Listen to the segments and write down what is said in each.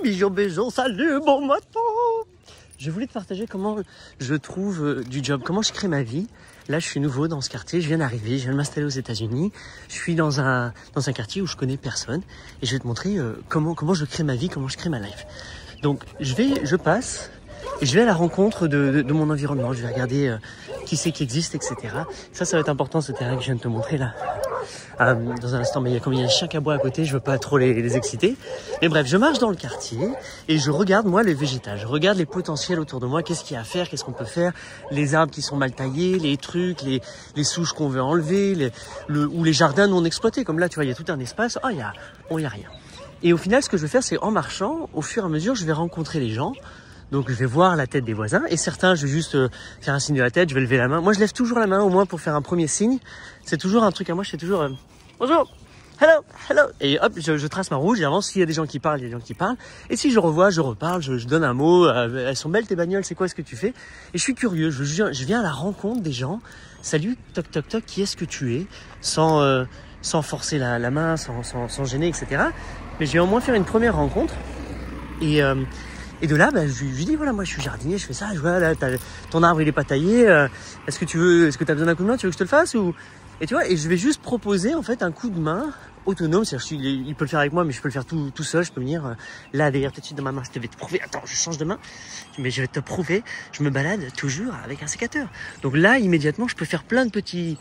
Bijou, bijou, salut, bon matin. Je voulais te partager comment je trouve du job, comment je crée ma vie. Là, je suis nouveau dans ce quartier, je viens d'arriver, je viens de m'installer aux États-Unis. Je suis dans un quartier où je connais personne et je vais te montrer comment je crée ma vie, comment je crée ma life. Donc, je passe et je vais à la rencontre de mon environnement. Je vais regarder qui c'est qui existe, etc. Ça va être important, ce terrain que je viens de te montrer là. Dans un instant, mais comme il y a un chien qui aboie à côté, je veux pas trop les exciter. Mais bref, je marche dans le quartier et je regarde moi les végétales, je regarde les potentiels autour de moi, qu'est-ce qu'il y a à faire, qu'est-ce qu'on peut faire, les arbres qui sont mal taillés, les trucs, les souches qu'on veut enlever, ou les jardins non exploités. Comme là, tu vois, il y a tout un espace, il y a rien. Et au final, ce que je vais faire, c'est en marchant, au fur et à mesure, je vais rencontrer les gens. Donc je vais voir la tête des voisins et certains je vais juste faire un signe de la tête, je vais lever la main. Moi je lève toujours la main au moins pour faire un premier signe. C'est toujours un truc à moi, je fais toujours bonjour, hello. Et hop, je trace ma route, j'avance. S'il y a des gens qui parlent, il y a des gens qui parlent. Et si je revois, je reparle, je donne un mot. Elles sont belles tes bagnoles, c'est quoi ce que tu fais? Et je suis curieux, je viens à la rencontre des gens. Salut, toc toc toc, qui est-ce que tu es? Sans forcer la main, sans gêner, etc. Mais je vais au moins faire une première rencontre. Et de là, je lui dis, voilà, moi je suis jardinier, je fais ça, je vois là, ton arbre il est pas taillé, est-ce que tu as besoin d'un coup de main, tu veux que je te le fasse ou... Et tu vois, et je vais juste proposer en fait un coup de main autonome, c'est-à-dire il peut le faire avec moi, mais je peux le faire tout seul, je peux venir là derrière tout de suite dans ma main, je vais te prouver, attends, je change de main, mais je vais te prouver, je me balade toujours avec un sécateur. Donc là, immédiatement, je peux faire plein de petits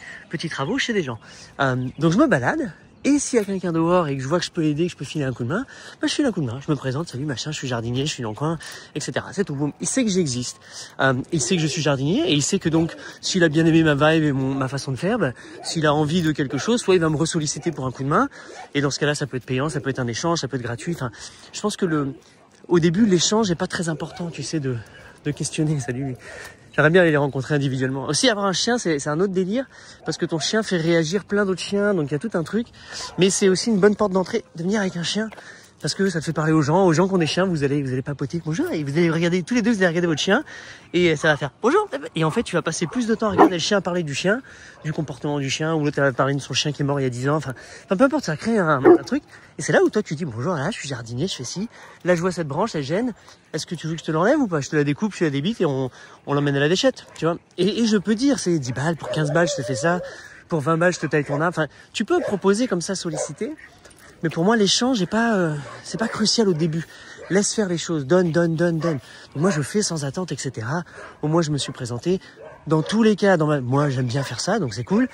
travaux chez des gens. Donc je me balade. Et s'il y a quelqu'un dehors et que je vois que je peux l'aider, que je peux filer un coup de main, je file un coup de main, je me présente, salut machin, je suis jardinier, je suis dans le coin, etc. C'est tout, boum. Il sait que j'existe. Il sait que je suis jardinier et il sait que donc, s'il a bien aimé ma vibe et ma façon de faire, s'il a envie de quelque chose, soit il va me ressolliciter pour un coup de main. Et dans ce cas-là, ça peut être payant, ça peut être un échange, ça peut être gratuit. Enfin, je pense que au début, l'échange n'est pas très important, tu sais, de questionner. Salut. J'aimerais bien aller les rencontrer individuellement. Aussi, avoir un chien, c'est un autre délire, parce que ton chien fait réagir plein d'autres chiens, donc il y a tout un truc. Mais c'est aussi une bonne porte d'entrée de venir avec un chien, parce que ça te fait parler aux gens qui ont des chiens, vous allez papoter, bonjour, et vous allez regarder, tous les deux, vous allez regarder votre chien, et ça va faire bonjour. Et en fait, tu vas passer plus de temps à regarder le chien parler du chien, du comportement du chien, ou l'autre va parler de son chien qui est mort il y a 10 ans, enfin peu importe, ça va créer un truc. Et c'est là où toi tu dis bonjour, là je suis jardinier, je fais ci, là je vois cette branche, elle gêne, est-ce que tu veux que je te l'enlève ou pas? Je te la découpe, je te la débite et on l'emmène à la déchette, tu vois. Et je peux dire, c'est 10 balles, pour 15 balles je te fais ça, pour 20 balles je te taille ton arbre, enfin tu peux proposer comme ça, solliciter. Mais pour moi, l'échange c'est pas crucial au début. Laisse faire les choses, donne. Donc moi, je fais sans attente, etc. Au moins, je me suis présenté. Dans tous les cas, moi, j'aime bien faire ça, donc c'est cool.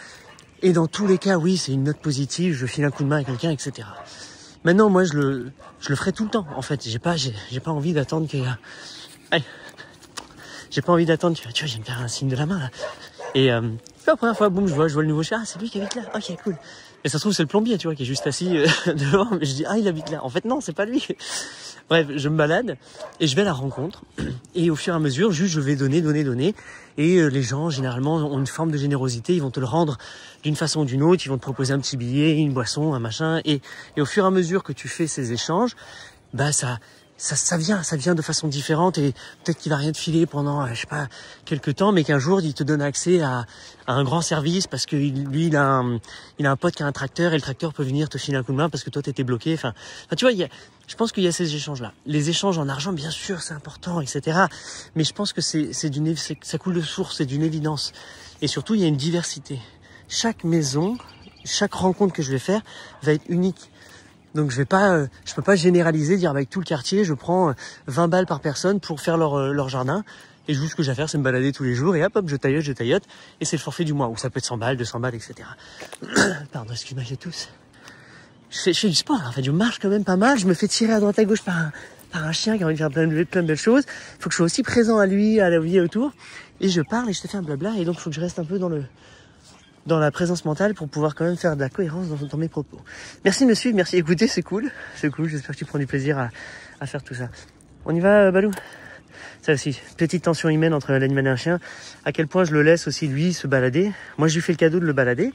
Et dans tous les cas, oui, c'est une note positive, je file un coup de main à quelqu'un, etc. Maintenant, moi, je le ferai tout le temps. En fait, j'ai pas envie d'attendre qu'il y a... Allez. J'ai pas envie d'attendre, tu vois, je viens de faire un signe de la main, là. Et la première fois, boum, je vois le nouveau chien, c'est lui qui habite là, ok, cool. Et ça se trouve, c'est le plombier, tu vois, qui est juste assis devant, mais je dis, il habite là. En fait, non, c'est pas lui. Bref, je me balade et je vais à la rencontre. Et au fur et à mesure, juste, je vais donner. Et les gens, généralement, ont une forme de générosité. Ils vont te le rendre d'une façon ou d'une autre. Ils vont te proposer un petit billet, une boisson, un machin. Et au fur et à mesure que tu fais ces échanges, ça vient de façon différente et peut-être qu'il va rien te filer pendant, je sais pas, quelques temps, mais qu'un jour, il te donne accès à un grand service parce que lui, il a un pote qui a un tracteur et le tracteur peut venir te filer un coup de main parce que toi, t'étais bloqué. Enfin, tu vois, je pense qu'il y a ces échanges-là. Les échanges en argent, bien sûr, c'est important, etc. Mais je pense que ça coule de source, c'est d'une évidence. Et surtout, il y a une diversité. Chaque maison, chaque rencontre que je vais faire va être unique. Donc je peux pas généraliser, dire avec tout le quartier, je prends 20 balles par personne pour faire leur jardin. Et juste ce que j'ai à faire, c'est me balader tous les jours et hop, je taillote. Et c'est le forfait du mois, où ça peut être 100 balles, 200 balles, etc. Pardon, excuse-moi, j'ai tous. Je fais du sport, en fait, je marche quand même pas mal, je me fais tirer à droite à gauche par un chien qui a envie de faire plein de belles choses. Il faut que je sois aussi présent à lui, à la vie autour. Et je parle et je te fais un blabla. Et donc, il faut que je reste un peu dans la présence mentale pour pouvoir quand même faire de la cohérence dans mes propos. Merci de me suivre, merci d'écouter, c'est cool, j'espère que tu prends du plaisir à faire tout ça. On y va, Balou? Ça aussi, petite tension humaine entre l'animal et un chien, à quel point je le laisse aussi lui se balader. Moi je lui fais le cadeau de le balader,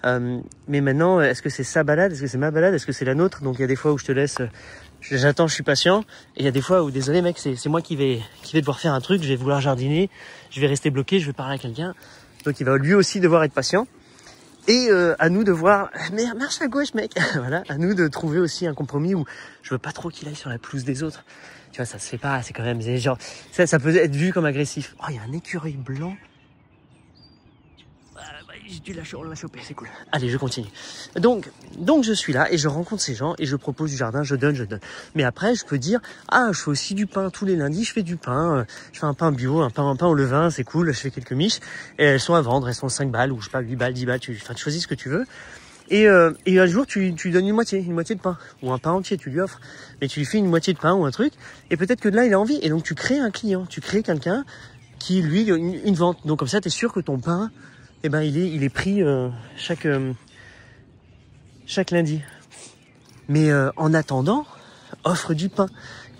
mais maintenant, est-ce que c'est sa balade, est-ce que c'est ma balade, est-ce que c'est la nôtre? Donc il y a des fois où je te laisse, j'attends, je suis patient, et il y a des fois où, désolé mec, c'est moi qui vais devoir faire un truc, je vais vouloir jardiner, je vais rester bloqué, je vais parler à quelqu'un. Donc il va lui aussi devoir être patient. Et à nous de voir, mais marche à gauche mec. Voilà, à nous de trouver aussi un compromis où je veux pas trop qu'il aille sur la pelouse des autres. Tu vois, ça se fait pas, c'est quand même genre ça peut être vu comme agressif. Oh, il y a un écureuil blanc. J'ai dû la choper, c'est cool. Allez, je continue. Donc je suis là et je rencontre ces gens et je propose du jardin, je donne. Mais après, je peux dire, ah, je fais aussi du pain tous les lundis, je fais du pain, je fais un pain bio, un pain au levain, c'est cool, je fais quelques miches et elles sont à vendre, elles sont 5 balles ou je sais pas, 8 balles, 10 balles, tu choisis ce que tu veux. Et un jour, tu donnes une moitié de pain ou un pain entier, tu lui offres. Mais tu lui fais une moitié de pain ou un truc et peut-être que de là, il a envie. Et donc, tu crées un client, tu crées quelqu'un qui, lui, une vente. Donc, comme ça, tu es sûr que ton pain, eh ben, il est pris chaque lundi. Mais en attendant, offre du pain.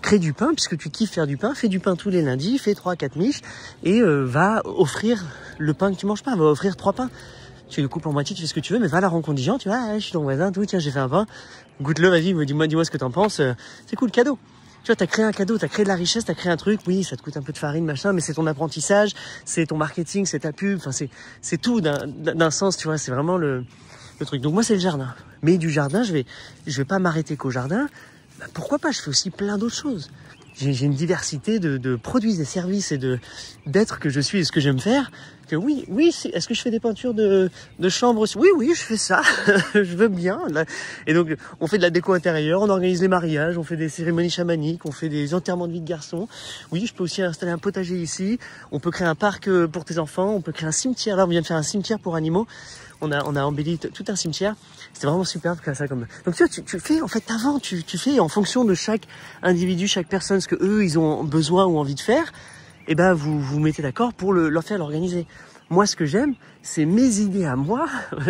Crée du pain, puisque tu kiffes faire du pain. Fais du pain tous les lundis, fais 3-4 miches et va offrir le pain que tu manges pas. Va offrir 3 pains. Tu le coupes en moitié, tu fais ce que tu veux, mais va à la rencontre des gens. Tu vois, je suis ton voisin, tout, tiens, j'ai fait un pain. Goûte-le, vas-y, dis-moi ce que t'en penses. C'est cool, cadeau. Tu vois, t'as créé un cadeau, t'as créé de la richesse, t'as créé un truc. Oui, ça te coûte un peu de farine, machin, mais c'est ton apprentissage, c'est ton marketing, c'est ta pub. Enfin, c'est tout d'un sens, tu vois. C'est vraiment le truc. Donc moi, c'est le jardin. Mais du jardin, je vais pas m'arrêter qu'au jardin. Bah, pourquoi pas? Je fais aussi plein d'autres choses. J'ai une diversité de produits, des services et d'être que je suis et ce que j'aime faire. Que oui, est-ce que je fais des peintures de chambre aussi? Oui, je fais ça. Je veux bien. Et donc, on fait de la déco intérieure, on organise les mariages, on fait des cérémonies chamaniques, on fait des enterrements de vie de garçons. Oui, je peux aussi installer un potager ici. On peut créer un parc pour tes enfants. On peut créer un cimetière. Là, on vient de faire un cimetière pour animaux. On a embelli tout un cimetière. C'était vraiment superbe ça comme. Donc tu vois, tu fais en fait avant, tu fais en fonction de chaque individu, chaque personne, ce que eux ils ont besoin ou envie de faire. Et ben vous mettez d'accord pour leur faire l'organiser. Moi, ce que j'aime, c'est mes idées à moi.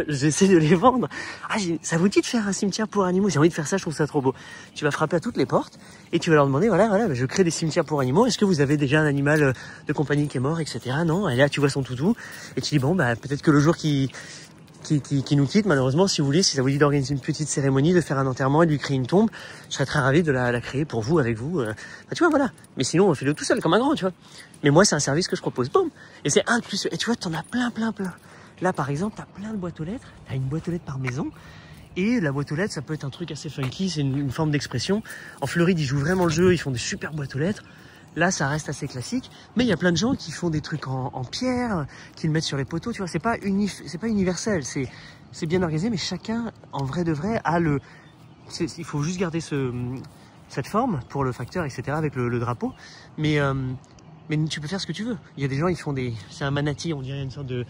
J'essaie de les vendre. Ah, ça vous dit de faire un cimetière pour animaux? J'ai envie de faire ça, je trouve ça trop beau. Tu vas frapper à toutes les portes et tu vas leur demander, voilà, je crée des cimetières pour animaux. Est-ce que vous avez déjà un animal de compagnie qui est mort, etc. Non. Et là, tu vois son toutou et tu dis bon, bah peut-être que le jour qui nous quitte, malheureusement, si vous voulez, si ça vous dit d'organiser une petite cérémonie, de faire un enterrement et de lui créer une tombe, je serais très ravi de la créer pour vous, avec vous. Bah, tu vois, voilà. Mais sinon, on fait le tout seul, comme un grand, tu vois. Mais moi, c'est un service que je propose. Boum. Et c'est un de plus. Et tu vois, t'en as plein. Là, par exemple, t'as plein de boîtes aux lettres. T'as une boîte aux lettres par maison. Et la boîte aux lettres, ça peut être un truc assez funky. C'est une forme d'expression. En Floride, ils jouent vraiment le jeu. Ils font des super boîtes aux lettres. Là, ça reste assez classique, mais il y a plein de gens qui font des trucs en pierre, qui le mettent sur les poteaux, tu vois, c'est pas universel, c'est bien organisé, mais chacun, en vrai de vrai, il faut juste garder cette forme pour le facteur, etc., avec le drapeau, mais tu peux faire ce que tu veux. Il y a des gens, ils font c'est un manatee, on dirait une sorte de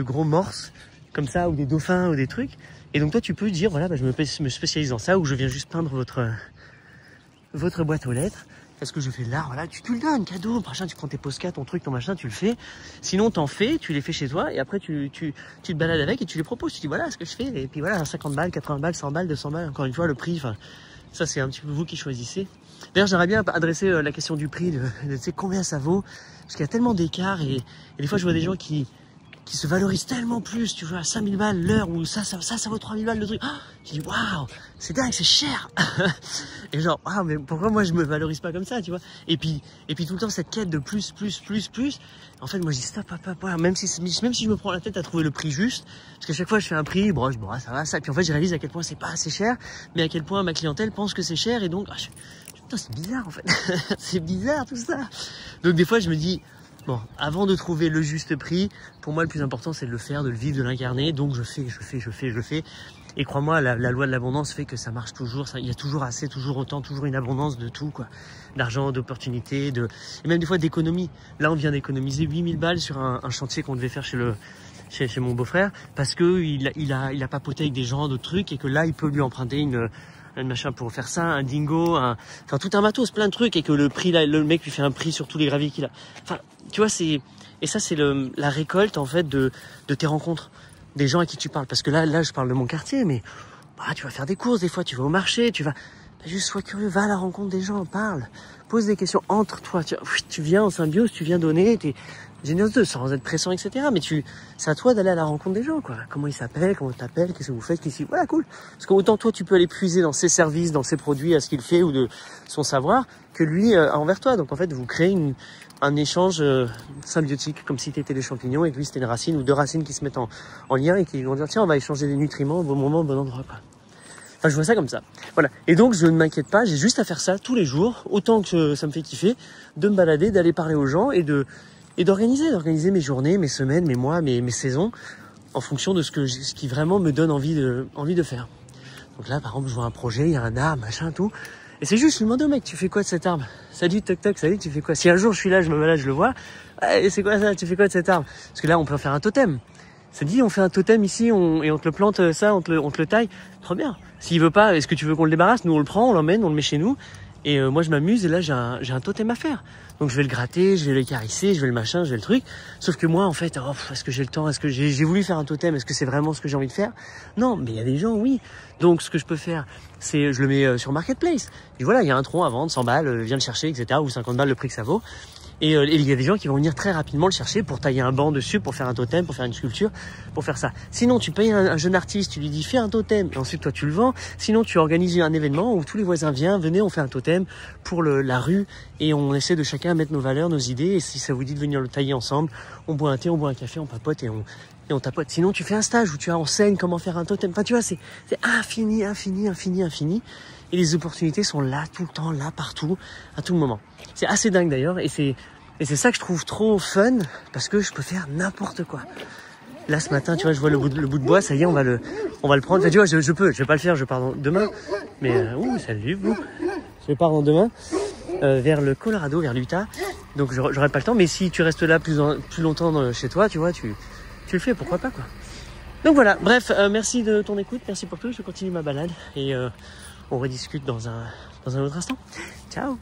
gros morse, comme ça, ou des dauphins, ou des trucs, et donc toi, tu peux dire, voilà, bah, je me spécialise dans ça, ou je viens juste peindre votre boîte aux lettres. Parce que je fais de l'art, voilà, tu le donnes, cadeau, machin, tu prends tes postcards, ton truc, ton machin, tu le fais. Sinon, t'en fais, tu les fais chez toi, et après, tu te balades avec et tu les proposes. Tu dis, voilà ce que je fais, et puis voilà, 50 balles, 80 balles, 100 balles, 200 balles, encore une fois, le prix, enfin, ça, c'est un petit peu vous qui choisissez. D'ailleurs, j'aimerais bien adresser la question du prix, tu sais, combien ça vaut, parce qu'il y a tellement d'écart, et des fois, je vois des gens qui se valorisent tellement plus, tu vois, à 5000 balles l'heure, ou ça vaut 3000 balles le truc. Oh, tu dis, waouh, c'est dingue, c'est cher. Et genre, ah, mais pourquoi moi je me valorise pas comme ça, tu vois? Et puis tout le temps, cette quête de plus. En fait, moi, je dis stop, même si je me prends la tête à trouver le prix juste, parce qu'à chaque fois, je fais un prix, bon, ça va, ça. Et puis en fait, je réalise à quel point c'est pas assez cher, mais à quel point ma clientèle pense que c'est cher, et donc, putain, c'est bizarre, en fait. C'est bizarre, tout ça. Donc, des fois, je me dis, bon, avant de trouver le juste prix, pour moi, le plus important, c'est de le faire, de le vivre, de l'incarner. Donc, je fais. Et crois-moi, la loi de l'abondance fait que ça marche toujours. Il y a toujours assez, toujours autant, toujours une abondance de tout, quoi. D'argent, d'opportunités, et même des fois d'économie. Là, on vient d'économiser 8000 balles sur un chantier qu'on devait faire chez mon beau-frère, parce que il a papoté avec des gens, d'autres trucs, et que là, il peut lui emprunter un machin pour faire ça, un dingo, enfin tout un matos, plein de trucs, et que le prix là, le mec lui fait un prix sur tous les graviers qu'il a. Enfin, tu vois, et ça c'est la récolte en fait de tes rencontres, des gens à qui tu parles. Parce que là je parle de mon quartier, mais bah, tu vas faire des courses, des fois tu vas au marché, Juste sois curieux, va à la rencontre des gens, parle, pose des questions entre toi. Tu viens en symbiose, tu viens donner, t'es généreux sans être pressant, etc. Mais c'est à toi d'aller à la rencontre des gens, quoi. Comment ils s'appellent, comment t'appelles, qu'est-ce que vous faites, voilà, cool. Parce qu'autant toi, tu peux aller puiser dans ses services, dans ses produits, à ce qu'il fait ou de son savoir, que lui envers toi. Donc en fait, vous créez un échange symbiotique, comme si tu étais des champignons et que lui c'était une racine ou deux racines qui se mettent en lien et qui vont dire tiens, on va échanger des nutriments au bon moment, au bon endroit, quoi. Enfin, je vois ça comme ça. Voilà. Et donc, je ne m'inquiète pas, j'ai juste à faire ça tous les jours, autant que ça me fait kiffer, de me balader, d'aller parler aux gens et d'organiser mes journées, mes semaines, mes mois, mes saisons, en fonction de ce qui vraiment me donne envie de faire. Donc là, par exemple, je vois un projet, il y a un arbre, machin, tout. Et c'est juste, je lui demande au mec, tu fais quoi de cet arbre? Salut, toc toc, salut, tu fais quoi? Si un jour je suis là, je me balade, je le vois, c'est quoi ça? Tu fais quoi de cet arbre? Parce que là, on peut faire un totem. Ça dit, on fait un totem ici, et on te le plante, ça, on te le taille. Trop bien. S'il veut pas, est-ce que tu veux qu'on le débarrasse? Nous, on le prend, on l'emmène, on le met chez nous. Et moi, je m'amuse, et là, j'ai un totem à faire. Donc, je vais le gratter, je vais le caresser, je vais le machin, je vais le truc. Sauf que moi, en fait, est-ce que j'ai le temps? Est-ce que j'ai voulu faire un totem? Est-ce que c'est vraiment ce que j'ai envie de faire? Non, mais il y a des gens, oui. Donc, ce que je peux faire, c'est, je le mets sur Marketplace. Et voilà, il y a un tronc à vendre, 100 balles, viens le chercher, etc. Ou 50 balles, le prix que ça vaut. Et il y a des gens qui vont venir très rapidement le chercher pour tailler un banc dessus, pour faire un totem, pour faire une sculpture, pour faire ça. Sinon, tu payes un jeune artiste, tu lui dis fais un totem, et ensuite toi tu le vends. Sinon, tu organises un événement où tous les voisins viennent, venez, on fait un totem pour la rue, et on essaie de chacun mettre nos valeurs, nos idées, et si ça vous dit de venir le tailler ensemble, on boit un thé, on boit un café, on papote et on tapote. Sinon, tu fais un stage où tu enseignes comment faire un totem. Enfin, tu vois, c'est infini, infini, infini, infini. Et les opportunités sont là, tout le temps, là, partout, à tout moment. C'est assez dingue d'ailleurs, et c'est ça que je trouve trop fun, parce que je peux faire n'importe quoi. Là, ce matin, tu vois, je vois le bout de bois, ça y est, on va le prendre. Enfin, tu vois, je vais pas le faire, je pars demain. Mais, salut, vous. Je pars demain, vers le Colorado, vers l'Utah. Donc, j'aurai pas le temps, mais si tu restes là plus longtemps chez toi, tu vois, tu le fais, pourquoi pas, quoi. Donc voilà, bref, merci de ton écoute, merci pour tout, je continue ma balade, et on rediscute dans un autre instant. Ciao!